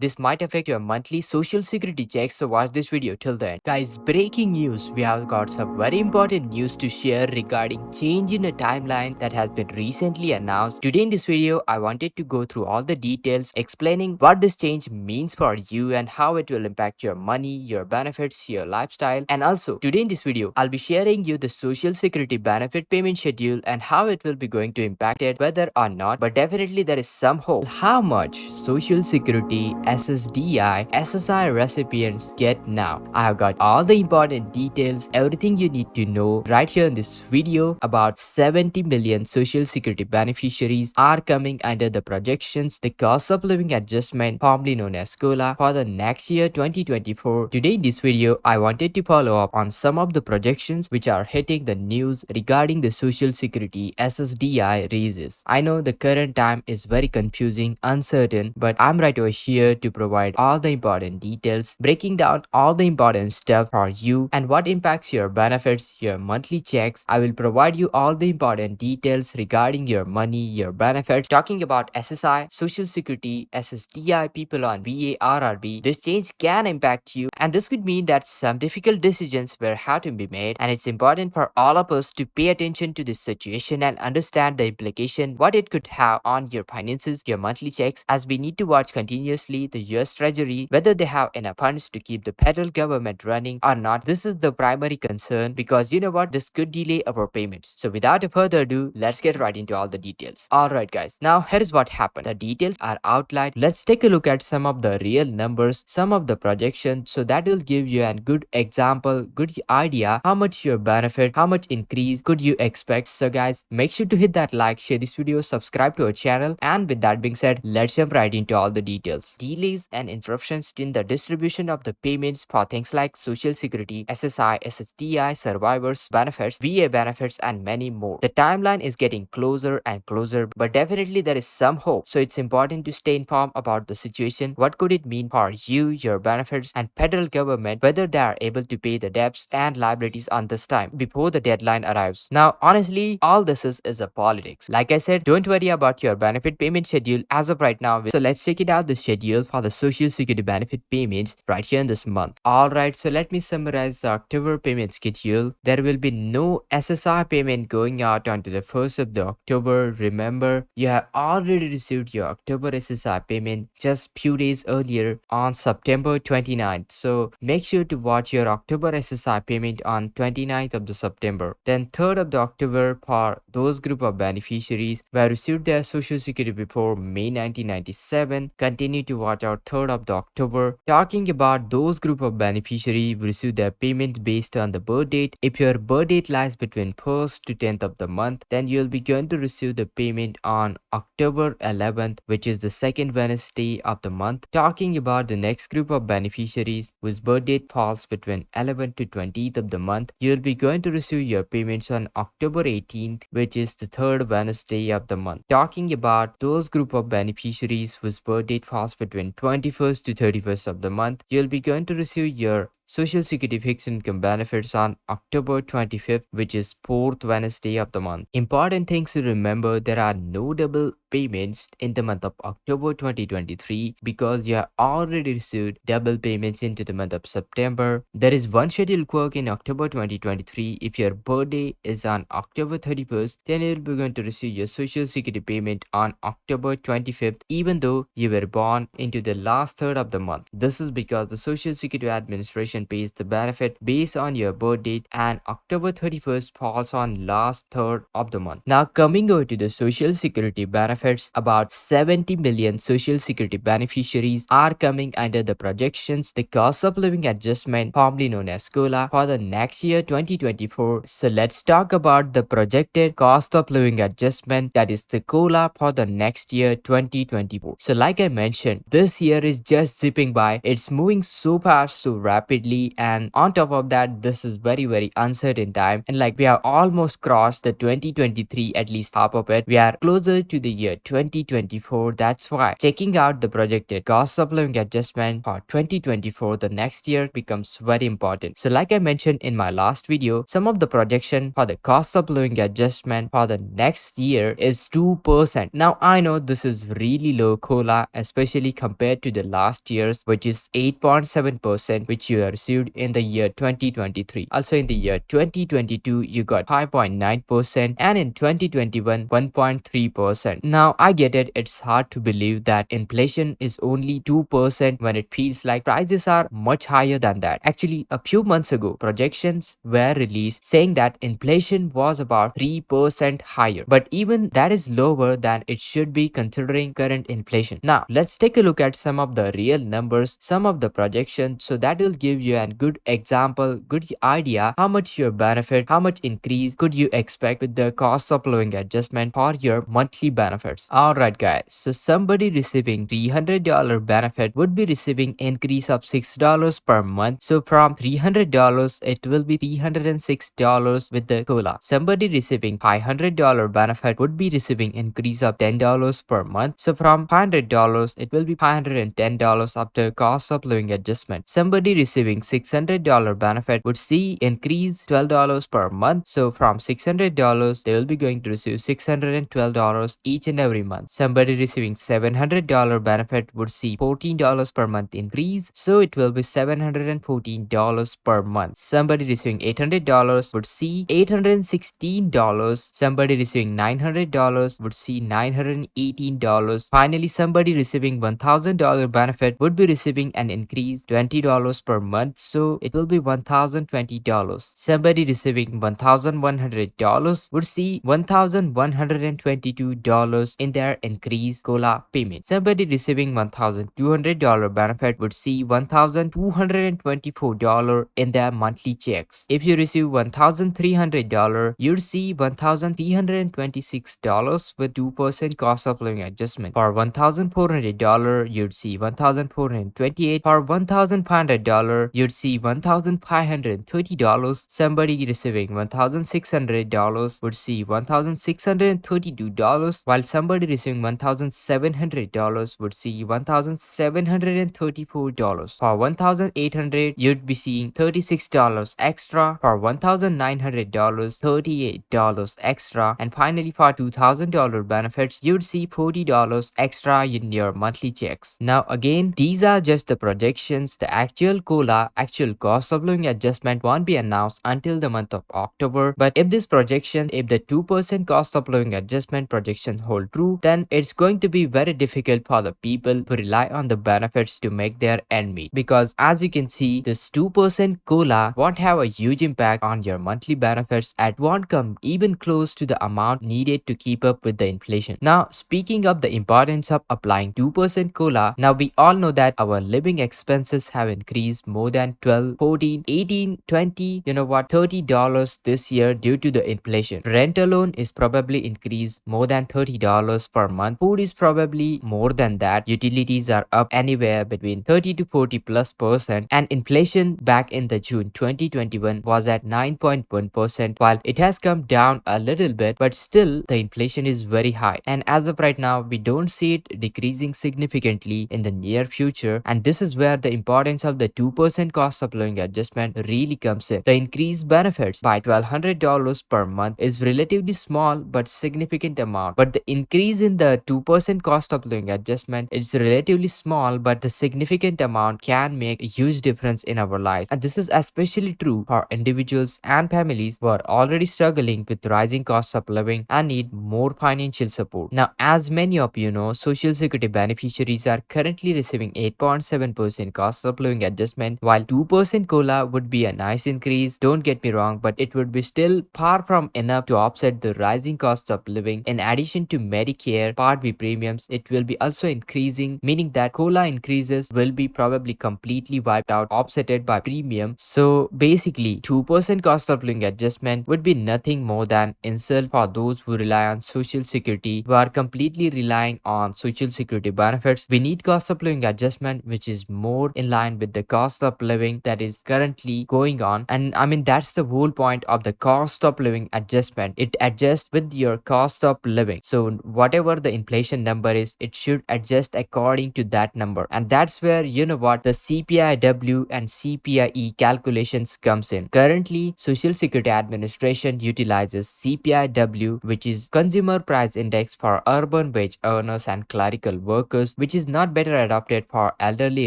This might affect your monthly social security checks, so watch this video till the end. Guys, breaking news. We have got some very important news to share regarding change in a timeline that has been recently announced. Today in this video, I wanted to go through all the details explaining what this change means for you and how it will impact your money, your benefits, your lifestyle. And also, today in this video, I'll be sharing you the social security benefit payment schedule and how it will be going to impact it, whether or not, but definitely there is some hope. How much social security SSDI SSI recipients get now? I have got all the important details, everything you need to know right here in this video. About 70 million social security beneficiaries are coming under the projections, the cost of living adjustment, formerly known as COLA, for the next year 2024. Today in this video, I wanted to follow up on some of the projections which are hitting the news regarding the social security SSDI raises. I know the current time is very confusing, uncertain, but I'm right over here to provide all the important details, breaking down all the important stuff for you and what impacts your benefits, your monthly checks. I will provide you all the important details regarding your money, your benefits. Talking about SSI, Social Security, SSDI, people on VARRB, this change can impact you, and this could mean that some difficult decisions will have to be made, and it's important for all of us to pay attention to this situation and understand the implication, what it could have on your finances, your monthly checks, as we need to watch continuously the US Treasury, whether they have enough funds to keep the federal government running or not. This is the primary concern, because you know what, this could delay our payments. So without further ado, let's get right into all the details. Alright guys, now here's what happened. The details are outlined. Let's take a look at some of the real numbers, some of the projections, so that will give you a good example, good idea how much your benefit, how much increase could you expect. So guys, make sure to hit that like, share this video, subscribe to our channel, and with that being said, let's jump right into all the details. Delays and interruptions in the distribution of the payments for things like Social Security, SSI, SSDI, survivors benefits, VA benefits, and many more. The timeline is getting closer and closer, but definitely there is some hope. So it's important to stay informed about the situation. What could it mean for you, your benefits, and federal government, whether they are able to pay the debts and liabilities on this time before the deadline arrives. Now, honestly, all this is a politics. Like I said, don't worry about your benefit payment schedule as of right now. So let's check it out, the schedule for the Social Security benefit payments right here in this month. Alright, so let me summarize the October payment schedule. There will be no SSI payment going out until the 1st of the October. Remember, you have already received your October SSI payment just few days earlier on September 29th. So make sure to watch your October SSI payment on 29th of the September. Then 3rd of the October for those group of beneficiaries who have received their Social Security before May 1997. Continue to watch out 3rd of the October. Talking about those group of beneficiaries who received their payments based on the birth date. If your birth date lies between 1st to 10th of the month, then you'll be going to receive the payment on October 11th, which is the second Wednesday of the month. Talking about the next group of beneficiaries whose birth date falls between 11th to 20th of the month, you'll be going to receive your payments on October 18th, which is the third Wednesday of the month. Talking about those group of beneficiaries whose birth date falls between 21st to 31st of the month, you'll be going to receive your Social Security fixed income benefits on October 25th, which is 4th Wednesday of the month. Important things to remember, there are no double payments in the month of October 2023 because you have already received double payments into the month of September. There is one scheduled quirk in October 2023. If your birthday is on October 31st, then you will be going to receive your Social Security payment on October 25th, even though you were born into the last third of the month. This is because the Social Security Administration pays the benefit based on your birth date, and October 31st falls on last third of the month. Now coming over to the Social Security benefits, about 70 million Social Security beneficiaries are coming under the projections, the cost of living adjustment, formerly known as COLA, for the next year 2024. So let's talk about the projected cost of living adjustment, that is the COLA, for the next year 2024. So like I mentioned, this year is just zipping by. It's moving so fast, so rapidly. rapidly, and on top of that, this is very uncertain time, and like we have almost crossed the 2023, at least half of it. We are closer to the year 2024. That's why checking out the projected cost of living adjustment for 2024, the next year, becomes very important. So like I mentioned in my last video, some of the projection for the cost of living adjustment for the next year is 2%. Now I know this is really low cola, especially compared to the last year's, which is 8.7%, which you have received in the year 2023. Also in the year 2022, you got 5.9%, and in 2021, 1.3%. Now I get it, it's hard to believe that inflation is only 2% when it feels like prices are much higher than that. Actually, a few months ago, projections were released saying that inflation was about 3% higher, but even that is lower than it should be considering current inflation. Now, let's take a look at some of the real numbers, some of the projections, so that will give you a good example, good idea how much your benefit, how much increase could you expect with the cost of living adjustment for your monthly benefits. Alright guys, so somebody receiving $300 benefit would be receiving increase of $6 per month. So from $300, it will be $306 with the cola. Somebody receiving $500 benefit would be receiving increase of $10 per month. So from $500, it will be $510 after cost of living adjustment. Somebody receiving $600 benefit would see increase $12 per month. So from $600, they will be going to receive $612 each and every month. Somebody receiving $700 benefit would see $14 per month increase. So it will be $714 per month. Somebody receiving $800 would see $816. Somebody receiving $900 would see $918. Finally, somebody receiving $1,000 benefit would be receiving an increase $20 per month. So it will be $1,020. Somebody receiving $1,100 would see $1,122 in their increased cola payment. Somebody receiving $1,200 benefit would see $1,224 in their monthly checks. If you receive $1,300, you'd see $1,326 with 2% cost of living adjustment. For $1,400, you'd see $1,428. For $1,500, you'd see $1,530. Somebody receiving $1,600 would see $1,632, while somebody receiving $1,700 would see $1,734. For $1,800, you'd be seeing $36 extra. For $1,900, $38 extra. And finally, for $2,000 benefits, you'd see $40 extra in your monthly checks. Now again, these are just the projections. The actual cola, actual cost of living adjustment won't be announced until the month of October. But if this projection, if the 2% cost of living adjustment projection hold true, then it's going to be very difficult for the people to rely on the benefits to make their end meet. Because as you can see, this 2% cola won't have a huge impact on your monthly benefits and won't come even close to the amount needed to keep up with the inflation. Now, speaking of the importance of applying 2% cola, now we all know that our living expenses have increased more than 12, 14, 18, 20, you know what, $30 this year due to the inflation. Rent alone is probably increased more than $30 per month. Food is probably more than that. Utilities are up anywhere between 30 to 40+%. And inflation back in the June 2021 was at 9.1%, while it has come down a little bit, but still the inflation is very high. And as of right now, we don't see it decreasing significantly in the near future. And this is where the importance of the 2% cost of living adjustment really comes in. The increased benefits by $1,200 per month is relatively small but significant amount. But the increase in the 2% cost of living adjustment is relatively small, but the significant amount can make a huge difference in our life. And this is especially true for individuals and families who are already struggling with rising costs of living and need more financial support. Now, as many of you know, Social Security beneficiaries are currently receiving 8.7% cost of living adjustment, while 2% COLA would be a nice increase, don't get me wrong, but it would be still far from enough to offset the rising cost of living. In addition to Medicare Part B premiums, it will be also increasing, meaning that COLA increases will be probably completely wiped out, offsetted by premium. So basically, 2% cost of living adjustment would be nothing more than insult for those who rely on Social Security, who are completely relying on Social Security benefits. We need cost of living adjustment which is more in line with the cost of living that is currently going on. And I mean, that's the whole point of the cost of living adjustment. It adjusts with your cost of living. So whatever the inflation number is, it should adjust according to that number. And that's where, you know what, the CPIW and CPIE calculations comes in. Currently, Social Security Administration utilizes CPIW, which is Consumer Price Index for urban wage earners and clerical workers, which is not better adopted for elderly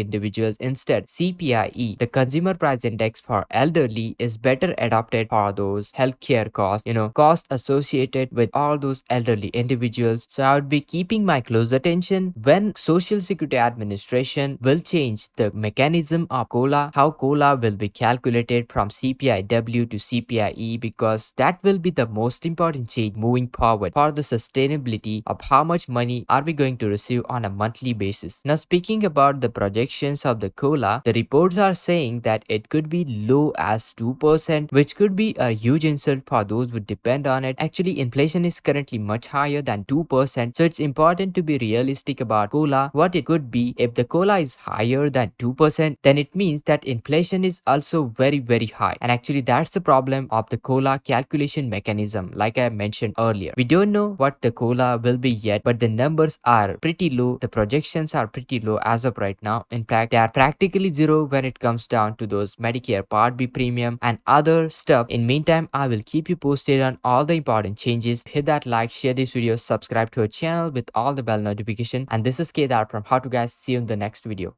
individuals. Instead, CPIE, the Consumer Price Index for elderly, is better adopted for those healthcare costs, costs associated with all those elderly individuals. So I would be keeping my close attention when Social Security Administration will change the mechanism of COLA, how COLA will be calculated from CPIW to CPIE, because that will be the most important change moving forward for the sustainability of how much money are we going to receive on a monthly basis. Now, speaking about the projections of the COLA, the reports are saying that it could be low as 2%, which could be a huge insult for those who depend on it. Actually, inflation is currently much higher than 2%, so it's important to be realistic about COLA, what it could be. If the COLA is higher than 2%, then it means that inflation is also very, very high. And actually, that's the problem of the COLA calculation mechanism, like I mentioned earlier. We don't know what the COLA will be yet, but the numbers are pretty low. The projections are pretty low as of right now. In fact, they are practically zero when it comes down to those Medicare Part B premium and other stuff. In meantime, I will keep you posted on all the important changes. Hit that like, share this video, subscribe to our channel with all the bell notification. And this is Kedar from How to Guys. See you in the next video.